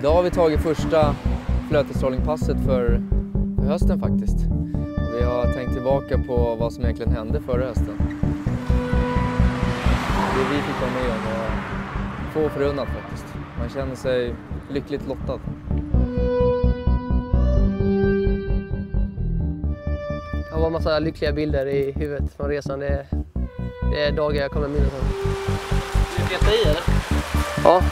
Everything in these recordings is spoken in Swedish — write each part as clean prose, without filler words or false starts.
Idag har vi tagit första flötestrollingpasset för hösten faktiskt. Vi har tänkt tillbaka på vad som egentligen hände förra hösten. Det vi fick vara med om var få förunnat faktiskt. Man känner sig lyckligt lottad. Jag har en massa lyckliga bilder i huvudet från resan. Det är dagar jag kommer minnas. Du petar i eller? Ja.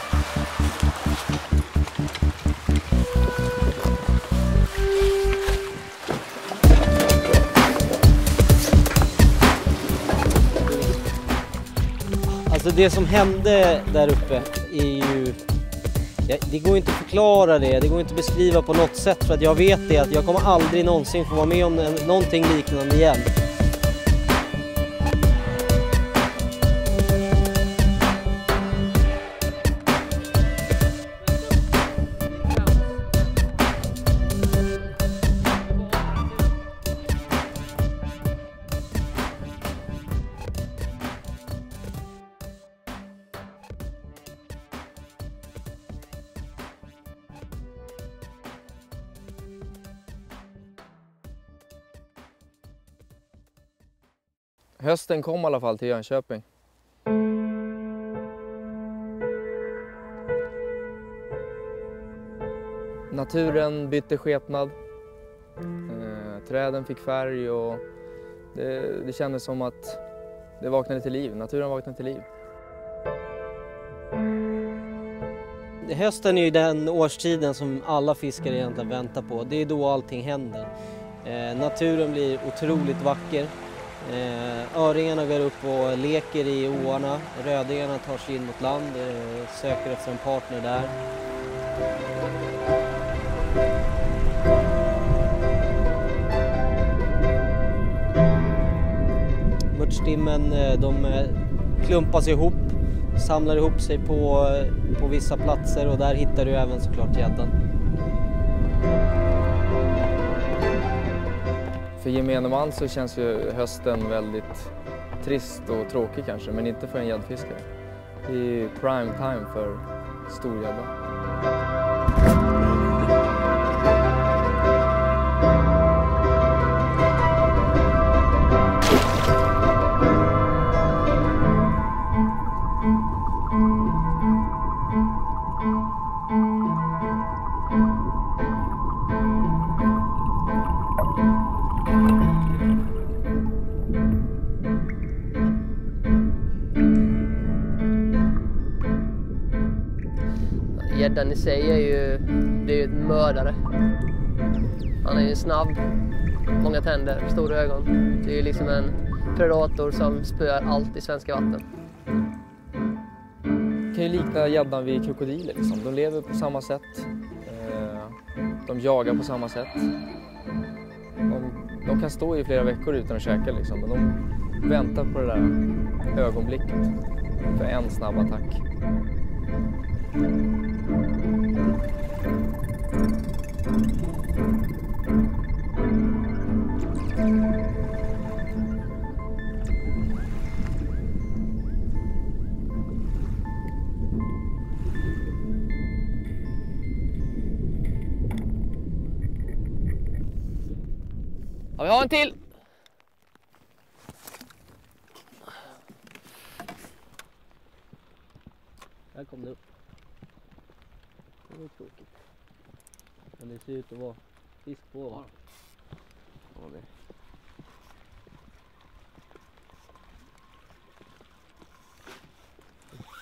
Alltså det som hände där uppe är ju... Det går inte att förklara det går inte att beskriva på något sätt för att jag vet det att jag kommer aldrig någonsin få vara med om någonting liknande igen. Hösten kom i alla fall till Jönköping. Naturen bytte skepnad. Träden fick färg och det kändes som att det vaknade till liv. Naturen vaknade till liv. Hösten är ju den årstiden som alla fiskare egentligen väntar på. Det är då allting händer. Naturen blir otroligt vacker. Öringarna går upp och leker i åarna. Rödingarna tar sig in mot land, söker efter en partner där. Mörtstimmen, de klumpas ihop, samlar ihop sig på vissa platser och där hittar du även såklart gäddan. För gemene man så känns ju hösten väldigt trist och tråkig kanske, men inte för en gäddfiskare. Det är ju prime time för storgädda. Gäddan i sig det är ju en mördare. Han är ju snabb, många tänder, stora ögon. Det är ju liksom en predator som spöar allt i svenska vatten. Det kan ju likna gäddan vid krokodiler liksom. De lever på samma sätt. De jagar på samma sätt. De kan stå i flera veckor utan att käka liksom, men de väntar på det där ögonblicket för en snabb attack. Ja, vi har en till! Här kom det upp. Det var tråkigt. Men det ser ut att vara fisk på. Va? Ja, det.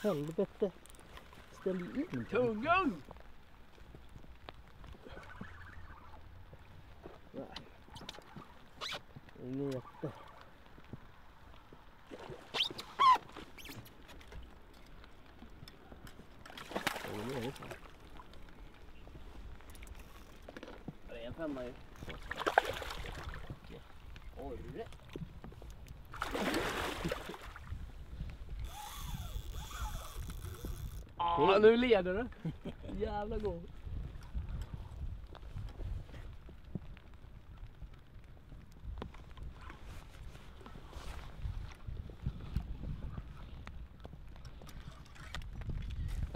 Helvete. Ställ in. Tungung! Nej. Ingen jätte. Det är en femma ju. Orre. Nu leder du. Jävla god.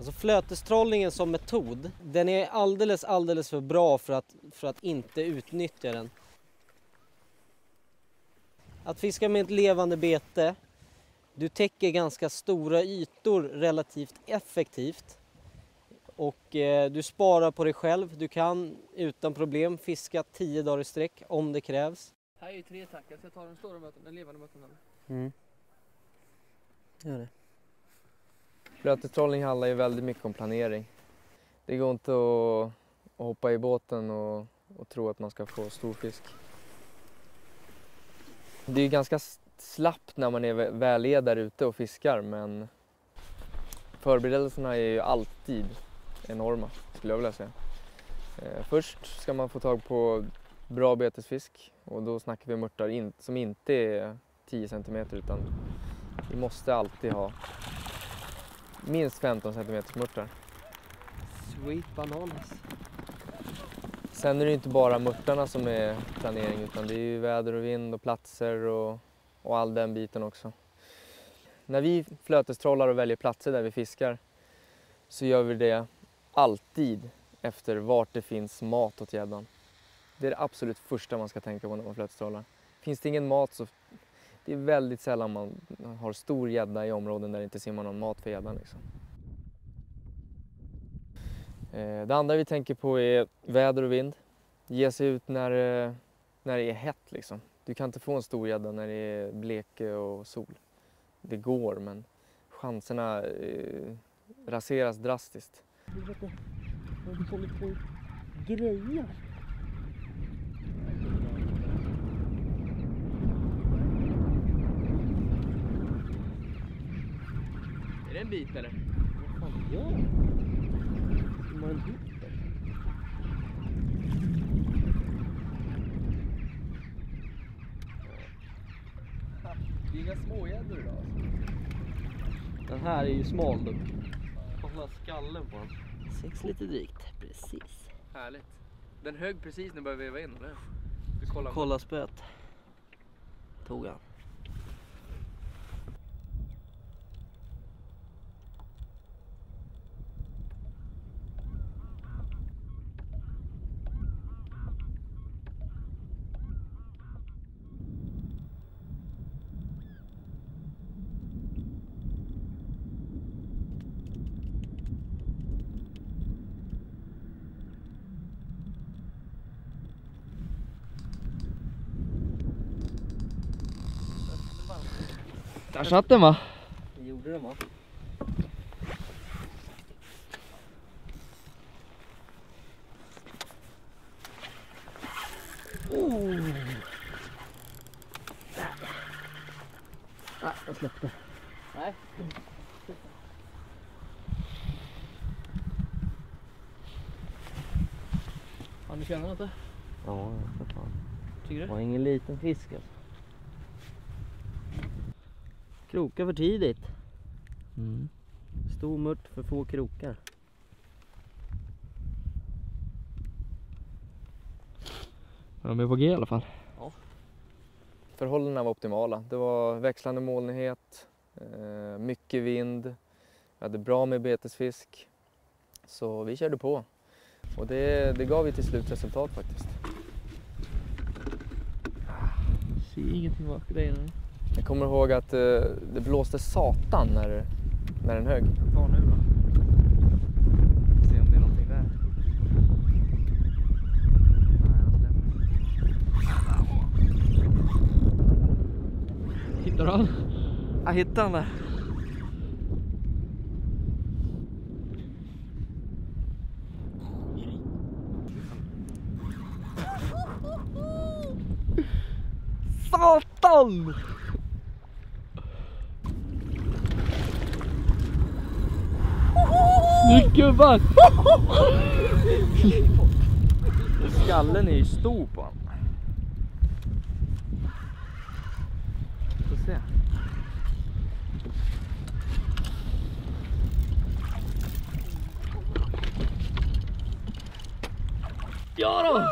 Alltså flötestrollningen som metod, den är alldeles för bra för att inte utnyttja den. Att fiska med ett levande bete, du täcker ganska stora ytor relativt effektivt. Och du sparar på dig själv, du kan utan problem fiska 10 dagar i sträck om det krävs. Här är ju 3 tackar, så jag tar den stora möten, den levande möten. Gör det. Flötetrollning handlar ju väldigt mycket om planering. Det går inte att hoppa i båten och tro att man ska få stor fisk. Det är ju ganska slappt när man är väl där ute och fiskar, men förberedelserna är ju alltid enorma, skulle jag vilja säga. Först ska man få tag på bra betesfisk, och då snackar vi mörtar som inte är 10 cm, utan vi måste alltid ha minst 15 cm mörtar. Sweet bananas. Sen är det inte bara mörtarna som är planering, utan det är ju väder och vind och platser och all den biten också. När vi flötestrollar och väljer platser där vi fiskar så gör vi det alltid efter vart det finns mat åt gäddan. Det är det absolut första man ska tänka på när man flötestrollar. Finns det ingen mat så det är väldigt sällan man har stor gädda i områden där det inte simmar någon mat för gäddan. Liksom. Det andra vi tänker på är väder och vind. Ge sig ut när det är hett. Liksom. Du kan inte få en stor gädda när det är bleke och sol. Det går, men chanserna raseras drastiskt. Jag håller på grejer. Är det en bit eller? Vad fan gör du? Man en bit. Det är inga smågäddor idag alltså. Den här är ju smal då. Kolla skallen på den. 6 lite drygt, precis. Härligt. Den högg precis när jag började veva in, eller? Kolla spöet. Tog han. Där satt den, va? Det gjorde den, va? Nej, jag släppte. Nej. Har du känner något? Ja, för fan. Tycker du? Det var ingen liten fisk alltså. Krokar för tidigt. Stor mört för få krokar. De är på G i alla fall. Ja. Förhållandena var optimala. Det var växlande molnighet, mycket vind, vi hade bra med betesfisk. Så vi körde på. Och det gav ju till slut resultat faktiskt. Ser ingenting vad grejerna är. Jag kommer ihåg att det blåste satan när den högg. Jag tar nu då. Se om det är någonting där. Hittar du han? Jag hittade han där. Satan! Snyggt gubbar! Skallen är ju stor på honom. Får se. Ja då!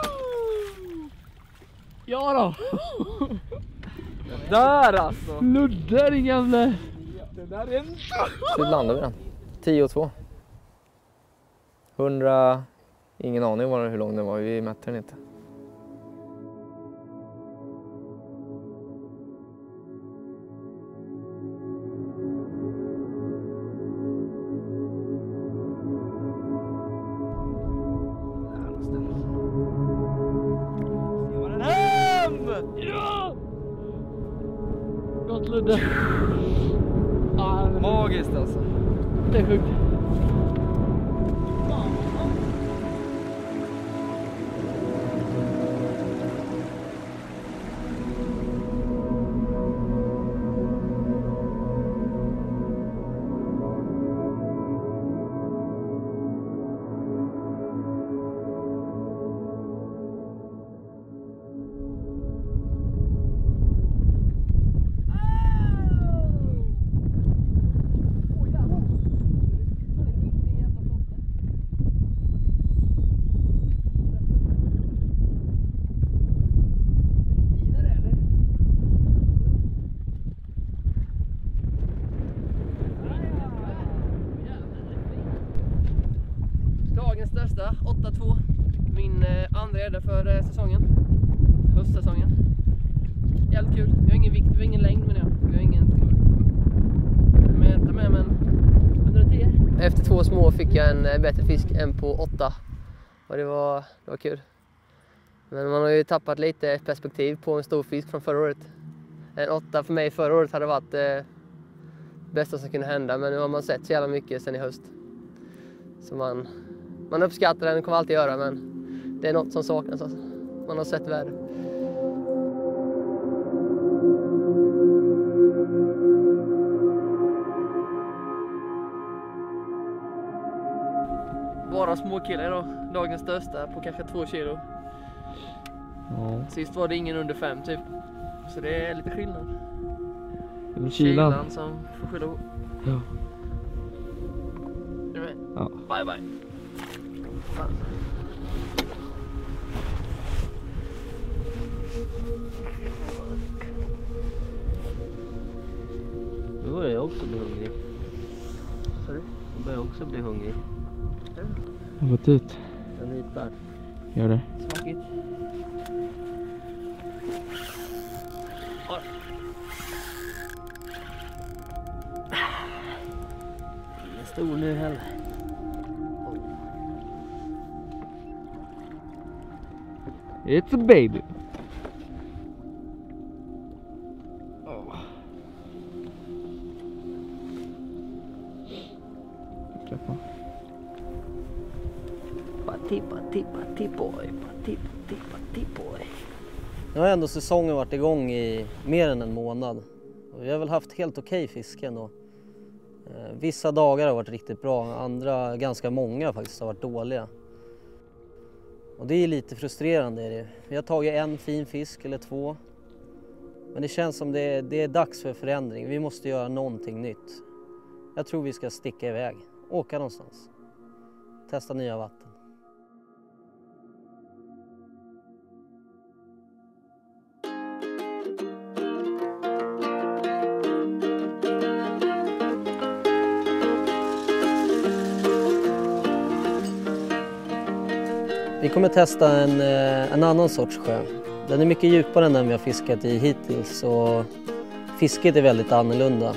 Ja då! Där alltså! Ludde din gamle! Så landade vi den. 10-2. 100, ingen aning hur lång den var, vi mätte den inte. Ja! Gottludde. Magiskt alltså. Det är sjukt. Dagens största, 8-2. Min andra gädda för säsongen. Höstsäsongen. Jävligt kul. Vi har ingen vikt, vi har ingen längd, men vi har ingenting att mäta med, men 110. Efter 2 små fick jag en bättre fisk än på 8. Och det var kul. Men man har ju tappat lite perspektiv på en stor fisk från förra året. En 8 för mig förra året hade varit det bästa som kunde hända, men nu har man sett så jävla mycket sen i höst. Så man uppskattar den, kommer alltid göra, men det är något som saknas. Alltså. Man har sett värre. Bara små killar idag. Dagens största på kanske 2 kilo. Ja. Sist var det ingen under 5 typ. Så det är lite skillnad. Det är kylan som får skylla på. Ja. Är du med? Ja. Bye bye. Fan. Nu börjar jag också bli hungrig. Sorry. Jag börjar också bli hungrig. Jag har gått ut. En nitbär. Gör det. Smakigt. Ingen stor nu heller. It's a baby. Patti boy. Nu har ändå säsongen varit igång i mer än en månad. Och vi har väl haft helt okej fiske ändå. Vissa dagar har varit riktigt bra, andra ganska många faktiskt har varit dåliga. Och det är lite frustrerande. Är det. Vi har tagit en fin fisk eller 2. Men det känns som det är dags för förändring. Vi måste göra någonting nytt. Jag tror vi ska sticka iväg, åka någonstans. Testa nya vatten. Vi kommer testa en annan sorts sjö. Den är mycket djupare än den vi har fiskat i hittills och fisket är väldigt annorlunda.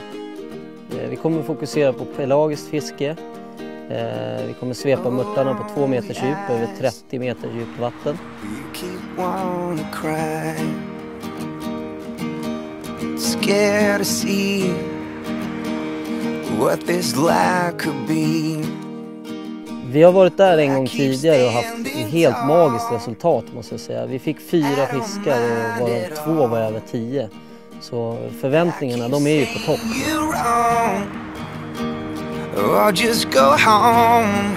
Vi kommer fokusera på pelagiskt fiske. Vi kommer svepa mörtarna på 2 meters djup över 30 meter djupt vatten. Scared to see what this life could be. Vi har varit där en gång tidigare och haft ett helt magiskt resultat måste jag säga. Vi fick 4 fiskar och varav 2 var över 10. Så förväntningarna, de är ju på topp. Just go home.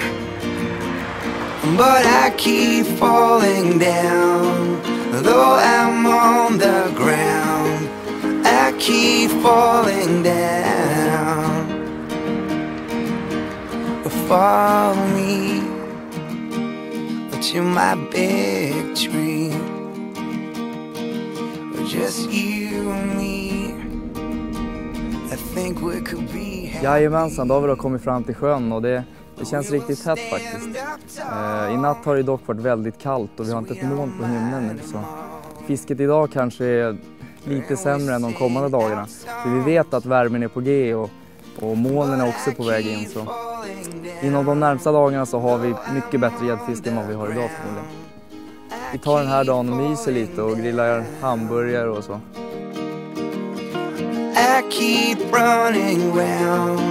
But I keep falling down. Though I'm on the ground, I keep falling down. Follow me, but you're my big dream. Just you and me. I think we could be. Jajamensan, då har vi då kommit fram till sjön och det Det känns riktigt hett faktiskt. I natt har det dock varit väldigt kallt och vi har inte ett moln på himlen nu. Så fisket idag kanske är lite sämre än de kommande dagarna. För vi vet att värmen är på G och molnen är också på väg in. Så inom de närmsta dagarna så har vi mycket bättre gäddfiske än vad vi har idag förmodligen. Vi tar den här dagen och myser lite och grillar hamburgare och så. I keep running round,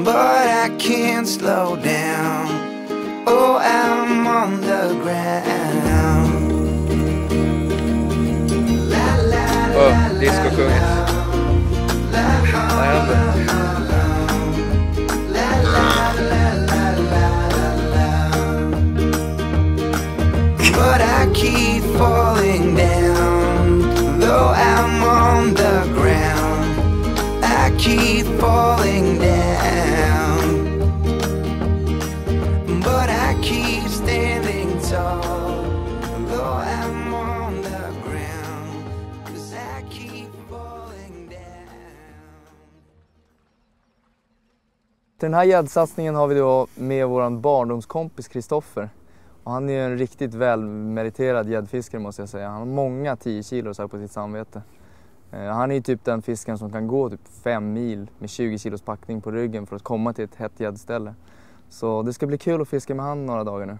but I can't slow down. Oh, I'm on the ground. Disco-kungen. Vad händer? But I keep falling down, though I'm on the ground. I keep falling down, but I keep standing tall, though I'm on the ground, 'cause I keep falling down. Till den här gäddsatsningen har vi då med våran barndomskompis Kristoffer. Och han är en riktigt välmeriterad gäddfiskare måste jag säga. Han har många 10 kilo så här på sitt samvete. Han är ju typ den fisken som kan gå typ 5 mil med 20 kilos packning på ryggen för att komma till ett hett gäddställe. Så det ska bli kul att fiska med han några dagar nu.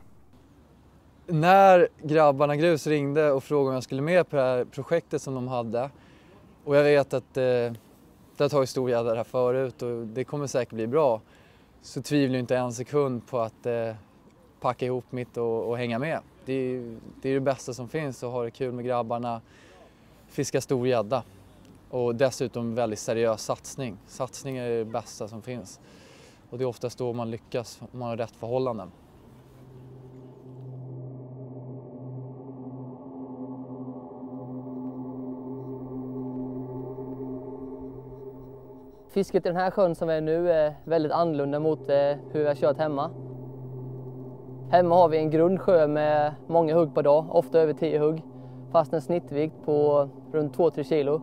När grabbarna Grus ringde och frågade om jag skulle med på det här projektet som de hade. Och jag vet att det har tagit stor gädda här förut och det kommer säkert bli bra. Så tvivlar jag inte en sekund på att packa ihop mitt och hänga med. Det är det bästa som finns, att ha det kul med grabbarna, fiska stor gädda och dessutom väldigt seriös satsning. Satsning är det bästa som finns och det är oftast då man lyckas om man har rätt förhållanden. Fisket i den här sjön som är nu är väldigt annorlunda mot hur vi har kört hemma. Hemma har vi en grundsjö med många hugg per dag, ofta över 10 hugg, fast en snittvikt på runt 2-3 kilo.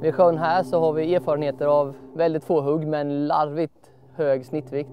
Vid sjön här så har vi erfarenheter av väldigt få hugg med en larvigt hög snittvikt.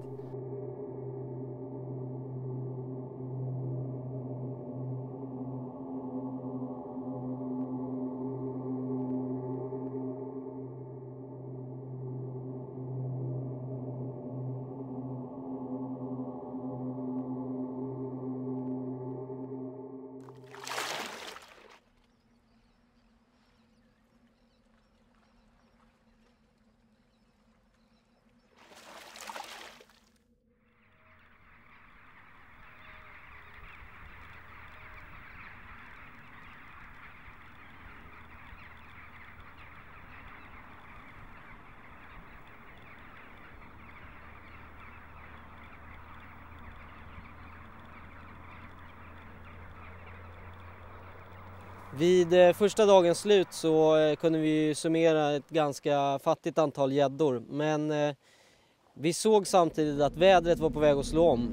Vid första dagens slut så kunde vi summera ett ganska fattigt antal gäddor, men vi såg samtidigt att vädret var på väg att slå om.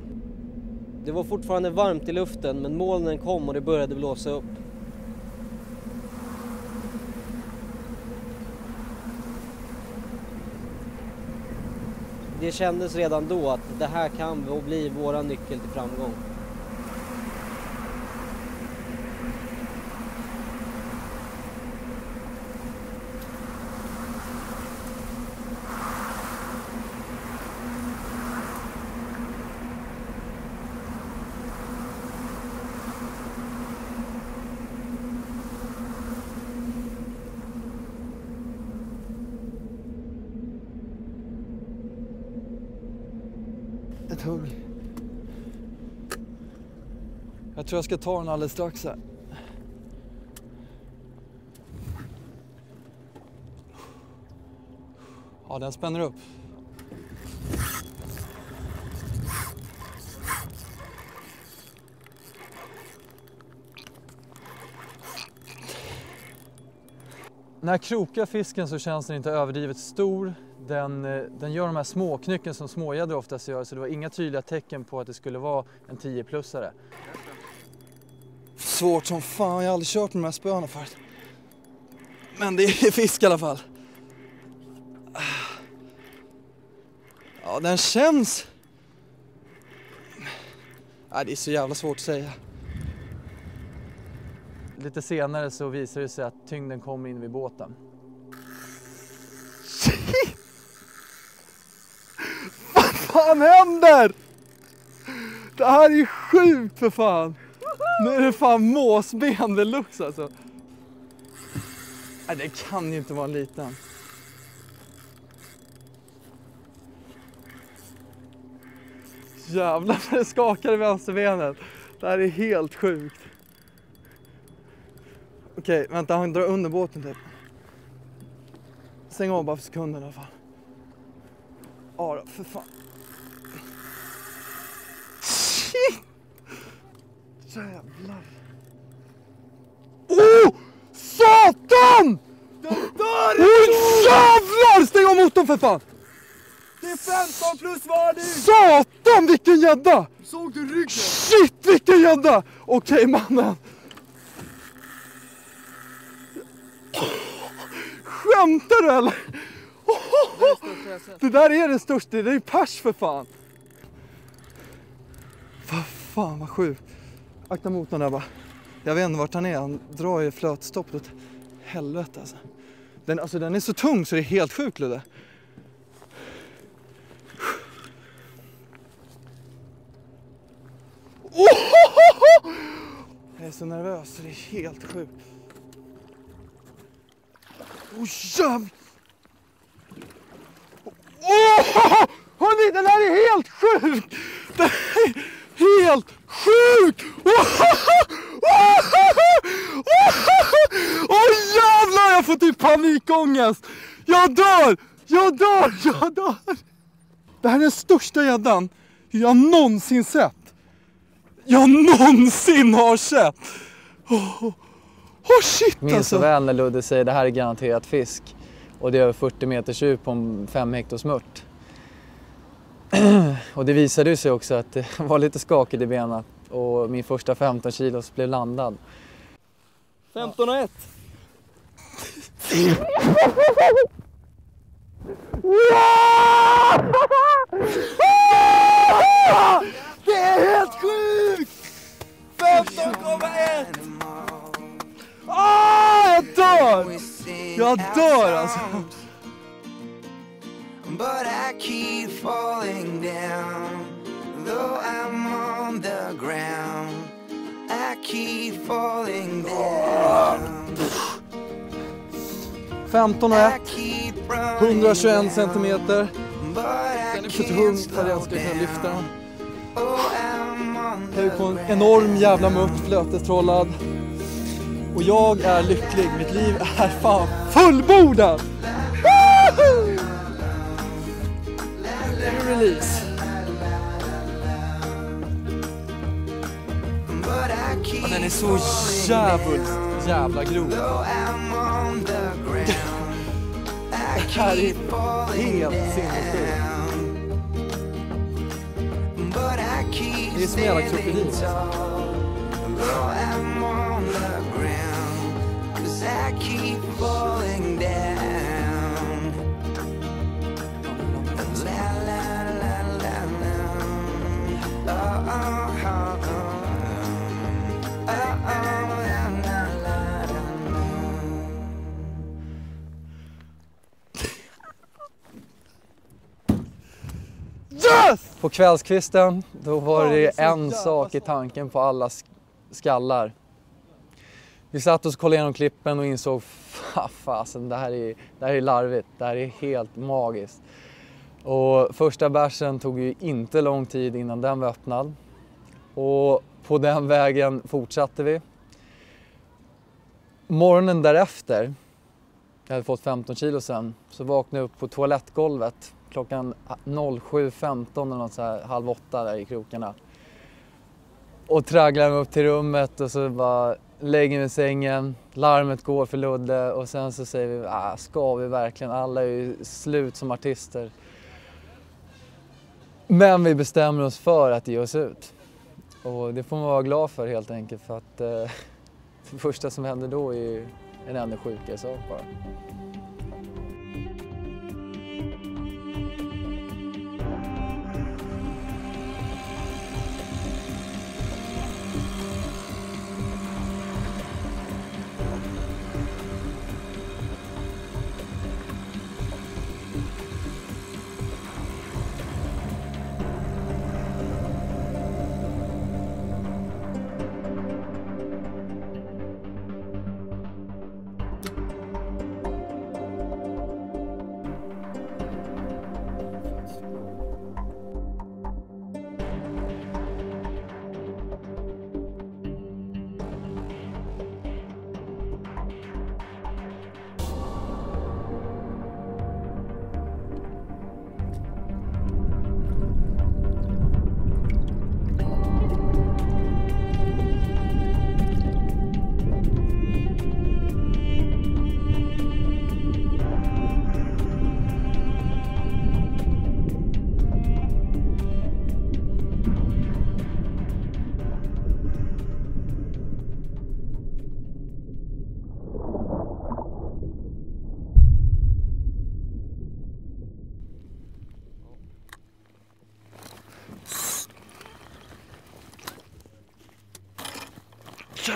Det var fortfarande varmt i luften men molnen kom och det började blåsa upp. Det kändes redan då att det här kan bli våra nyckel till framgång. Ett hugg. Jag tror jag ska ta den alldeles strax här. Ja, den spänner upp. När jag krokar fisken så känns den inte överdrivet stor. Den gör de här småknycken som smågäddor oftast gör, så det var inga tydliga tecken på att det skulle vara en 10-plussare. Svårt som fan, jag har aldrig kört med de här spöna förut. Men det är fisk i alla fall. Ja, den känns... Det är så jävla svårt att säga. Lite senare så visar det sig att tyngden kommer in vid båten. Vad fan händer? Det här är sjukt för fan. Nu är det fan måsben deluxe alltså. Nej, det kan ju inte vara en liten. Jävlar vad det skakar i vänsterbenet. Det här är helt sjukt. Okej, vänta, han drar under båten typ. Stäng av bara för sekunder i alla fall. Ja då, för fan. Shit! Jävlar. Satan! Jävlar! Stäng av motorn för fan! Det är 15 plus varning! Satan, vilken gädda! Såg du ryggen? Shit, vilken gädda! Okej, mannen. Skämtar du eller? Det där är det största, det är pers för fan. Vad fan, vad sjukt. Akta motorn där bara. Jag vet inte vart han är, han drar i flötstopp åt helvete alltså. Den är så tung så det är helt sjukt, Ludde. Jag är så nervös så det är helt sjukt. Jävlar! Hörrni, den här är helt sjuk! Den är helt sjuk! Jävlar, jag får typ panikångest! Jag dör! Det här är den största gäddan jag någonsin sett. Jag någonsin har sett. Shit Minns alltså. så väl när Ludde säger det här är garanterat fisk. Och det är över 40 meters djup på en 5 hektar mört. Och det visade sig också att det var lite skakigt i benen. Och min första 15 kilos blev landad. 15,1. Det är helt sjukt! 15,1! Jag dör alltså. But I keep falling down, though I'm on the ground. I keep falling down. 15,1. I keep running 121 centimeter. but I Den är för tung för att jag ska kunna lyfta den. Oh, I'm on Jag är på en enorm jävla mört, flötestrollad. Och jag är lycklig. Mitt liv är fan fullbordat! Woohoo! Release. Ja, den är så jävla grov. Det här är helt sinnessjukt. Det är som en jävla krokodil. Yes! På kvällskvisten då var det en sak i tanken på alla skallar. Vi satt oss och kollade igenom klippen och insåg fasen, det här är larvigt, det här är helt magiskt. Och första bärsen tog ju inte lång tid innan den var öppnad. Och på den vägen fortsatte vi. Morgonen därefter, jag hade fått 15 kilo sen, så vaknade jag upp på toalettgolvet klockan 07.15 eller något så här, 7:30 där i krokarna. Och tragglar mig upp till rummet och så bara lägger mig i sängen, larmet går för Ludde och sen så säger vi, ska vi verkligen, alla är ju slut som artister. Men vi bestämmer oss för att ge oss ut. Och det får man vara glad för helt enkelt, för att det första som händer då är ju en ännu sjukare sak bara.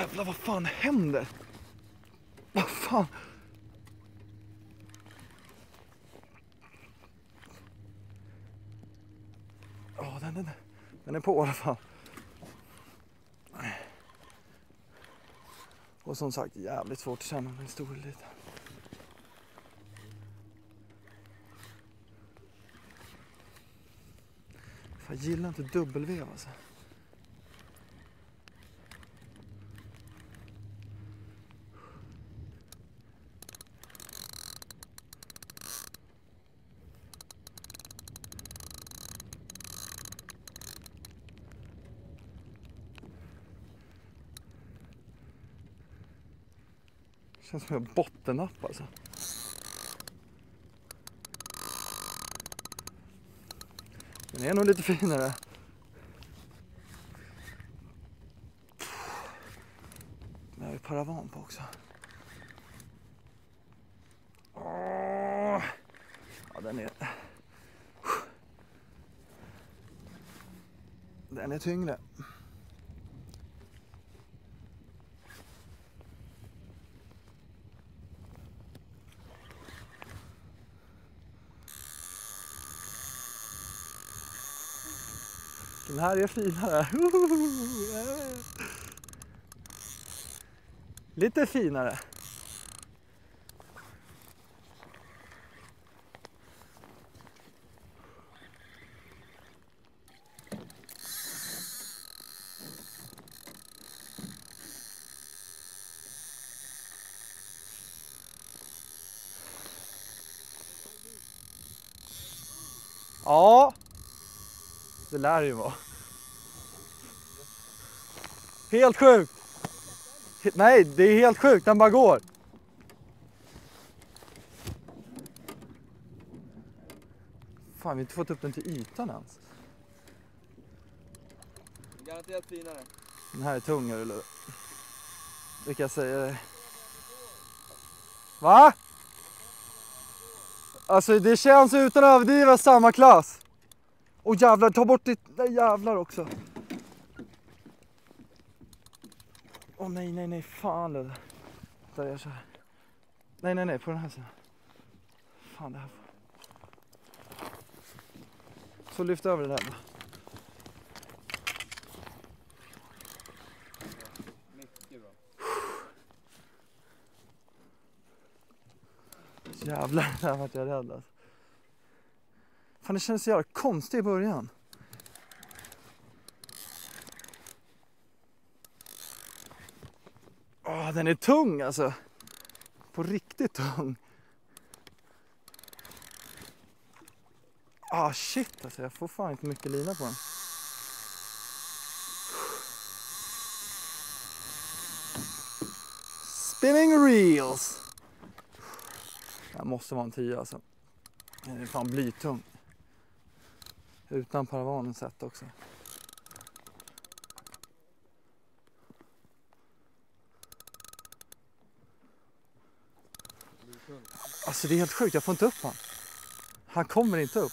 Jävlar, vad fan händer? Vad fan? Ja, den är på i alla fall. Och som sagt, jävligt svårt att känna om den är stor eller liten. Jag gillar inte dubbelvev alltså. Känns som jag bottennapp alltså. Den är nog lite finare. Den har ju paravan på också. Ja, den är tyngre. Den här är finare. Lite finare. Ja. Det lär ju vara. Helt sjukt. Nej, det är helt sjukt. Den bara går. Fan, vi har inte fått upp den till ytan ens. Garanterat finare. Den här är tung, eller? Det kan jag säga. Va? Alltså, det känns utan att överdriva samma klass. Åh jävlar, ta bort ditt... Nej, jävlar också. Åh nej, fan det där jag så här. Nej, på den här sidan. Fan det här. Så lyft över det där. Mycket bra. Jävlar, där vart jag rädd alltså. Fan, det känns så jävla konstigt i början. Åh, den är tung alltså. På riktigt tung. Ah shit alltså, jag får fan inte mycket lina på den. Spinning reels. Det måste vara en 10 alltså. Den är fan blytung. Utan paravanen sett också. Alltså det är helt sjukt, jag får inte upp han. Han kommer inte upp.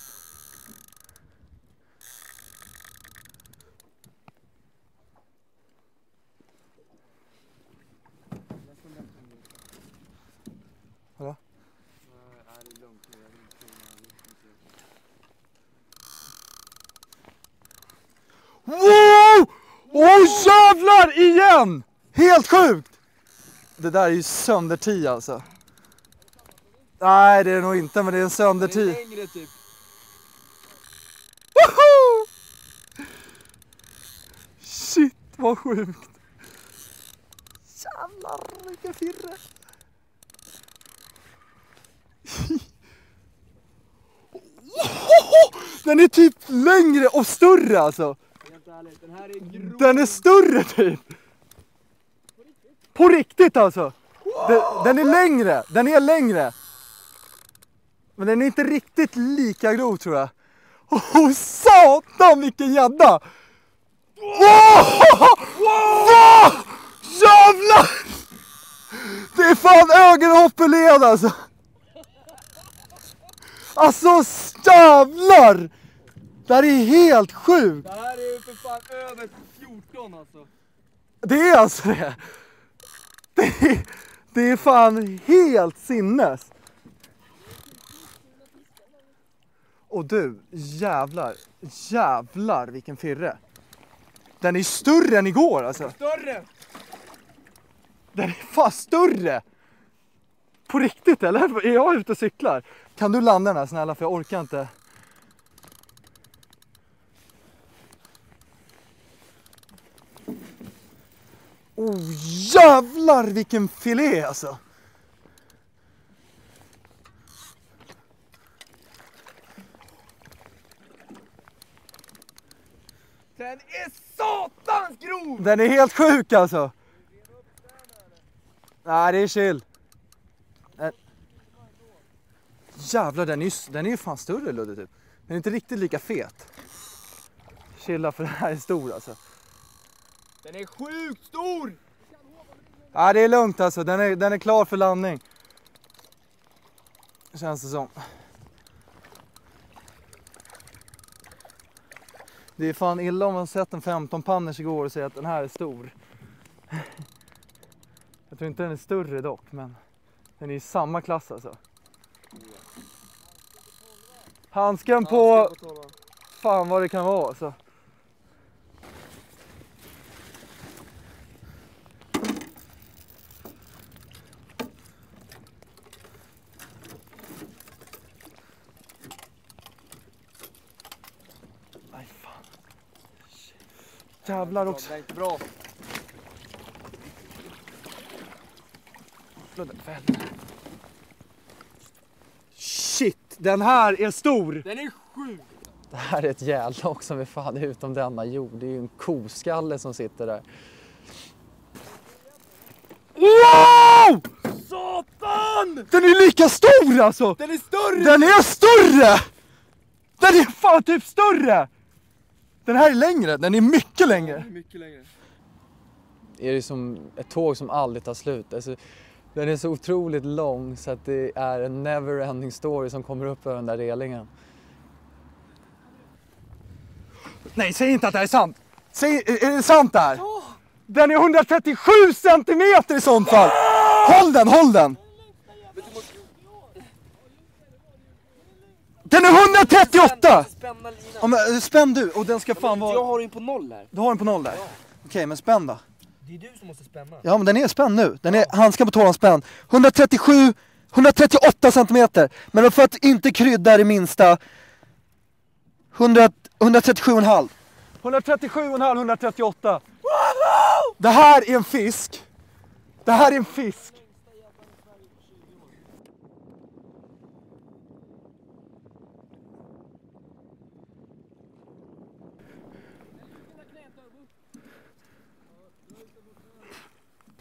Vadå? Wow! Åh jävlar igen! Helt sjukt! Det där är ju sönder 10 alltså. Nej, det är det nog inte, men det är en sönder 10. Det är längre typ. Woho! Shit, vad sjukt. Jävlar, vilken firre. Den är typ längre och större alltså. Helt ärligt, den här är grov. Den är större typ. På riktigt alltså. Den är längre, Men den är inte riktigt lika grov tror jag. Åh satan vilken gädda. Wow! Jävlar! Det är fan ögonhoppeled alltså. Alltså jävlar! Det här är helt sjukt. Det här är ju för fan över 14 alltså. Det är alltså det. Det är fan helt sinnes. Och du, jävlar vilken firre. Den är större än igår alltså. Större! Den är fan större. På riktigt eller? Är jag ute och cyklar? Kan du landa den här snälla för jag orkar inte. Oh jävlar vilken filé alltså. Den är satans grov! Den är helt sjuk alltså. Nej, det är chill. Jävlar, den är ju fan större Ludde typ. Den är inte riktigt lika fet. Chilla för det här är stor alltså. Den är sjukt stor! Nej, det är lugnt alltså. Den är klar för landning. Känns det som. Det är fan illa om man sett en 15 panners igår och säger att den här är stor. Jag tror inte den är större dock, men den är i samma klass alltså. Handsken på fan vad det kan vara alltså. Nej fan. Jävlar också. Det är inte bra. Shit, den här är stor. Den är sjuk. Det här är ett jävla som vi fan utom denna jord. Det är ju en koskalle som sitter där. Wow! Satan! Den är lika stor alltså! Den är större! Den är större! Den är fan typ större! Den här är längre, den är mycket längre. Mycket längre. Det är som ett tåg som aldrig tar slut. Alltså, den är så otroligt lång så att det är en never ending story som kommer upp över den där relingen. Nej, säg inte att det här är sant! Är det sant det här? Ja. Den är 137 centimeter i sånt fall! Håll den! Den är 138! Ja, men, spänn du, och den ska fan vara... Jag har den på 0 här. Du har den på 0 där? Ja. Okej, men spänn då. Det är du som måste spänna. Ja, men den är spänd nu. Den är handsken på tålan spänd. 138 centimeter. Men för att inte krydda det minsta 137,5. 137,5, 138. Det här är en fisk. Det här är en fisk.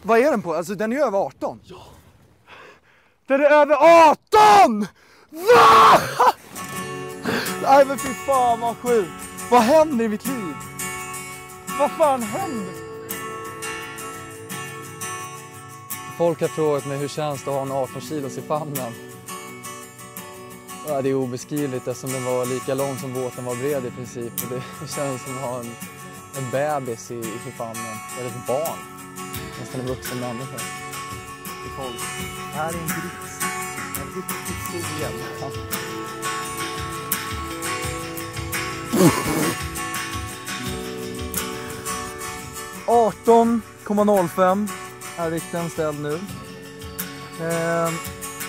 Vad är den på? Alltså den är över 18. Ja. Den är över 18! Va? Nej men fy fan vad sjukt. Vad händer i mitt liv? Vad fan händer? Folk har frågat mig hur känns det att ha en 18 kilos i famnen. Ja, det är obeskrivligt eftersom den var lika lång som båten var bred i princip. Och det känns som att ha en bebis i famnen. Eller ett barn. Nästan en vuxen människa. Det här är en gris. En riktigt stor jävla. 18,05 är vikten ställd nu.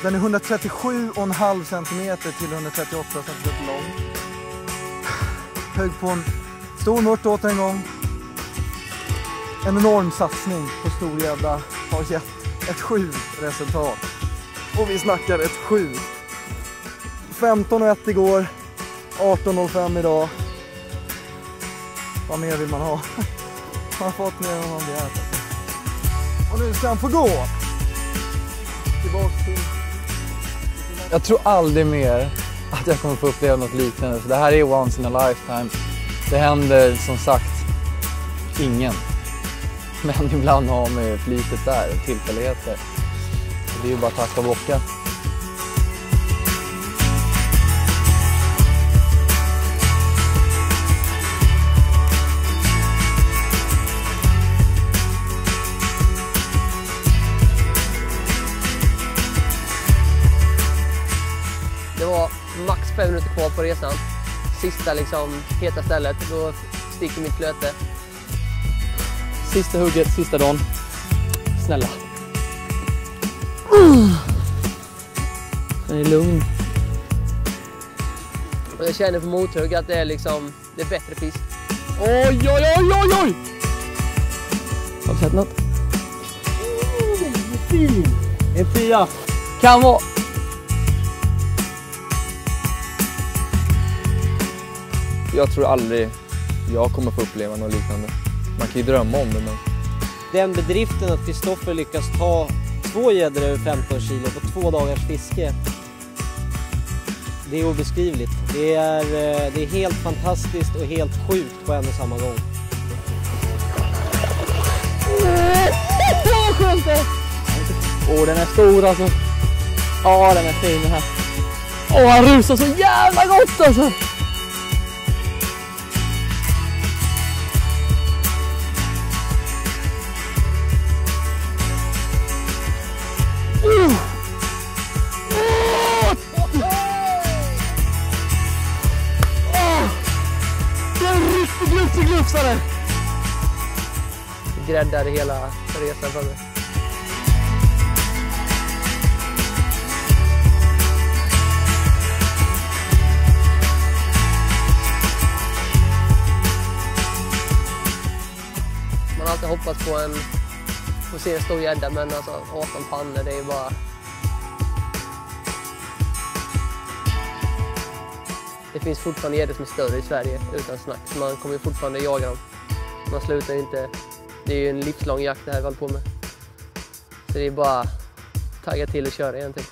Den är 137,5 cm till 138 cm lång. Hög på en stor mört åter en gång. En enorm satsning på stor jävla har gett ett 7 resultat. Och vi snackar ett 7. 15,1 igår. 18,05 idag. Vad mer vill man ha? Man har fått mer än man begärt. Och nu ska han få gå. Tillbaka till... Jag tror aldrig mer att jag kommer få uppleva något liknande. För det här är once in a lifetime. Det händer som sagt ingen. Men ibland har man ju flitet där, tillfälligheter. Det är ju bara att tacka och bocka. max 5 minuter kvar på resan. Sista liksom heta stället, då sticker mitt flöte. Sista hugget, sista dagen. Snälla. Den är lugn. Och jag känner på mothugg att det är liksom, det är bättre fisk. Oj, oj, oj, oj, oj! Har du sett något? Fin! En 10. Kan vara. Jag tror aldrig jag kommer få uppleva något liknande. Man kan ju drömma om det, men... Den bedriften att Kristoffer lyckas ta 2 gäddor över 15 kilo på 2 dagars fiske. Det är obeskrivligt. Det är helt fantastiskt och helt sjukt på en och samma gång. Åh, den är stor alltså. Ja, den är fin den här. Åh, han rusar så jävla gott alltså. Glufsare. Gräddade hela resan för mig. Man har alltid hoppats på att se en stor gädda, men alltså 18 pannor, det är bara... Det finns fortfarande gäddor som är större i Sverige utan snack. Så man kommer ju fortfarande jaga dem. Man slutar ju inte. Det är ju en livslång jakt det här vi håller på med. Så det är bara tagga till och köra egentligen.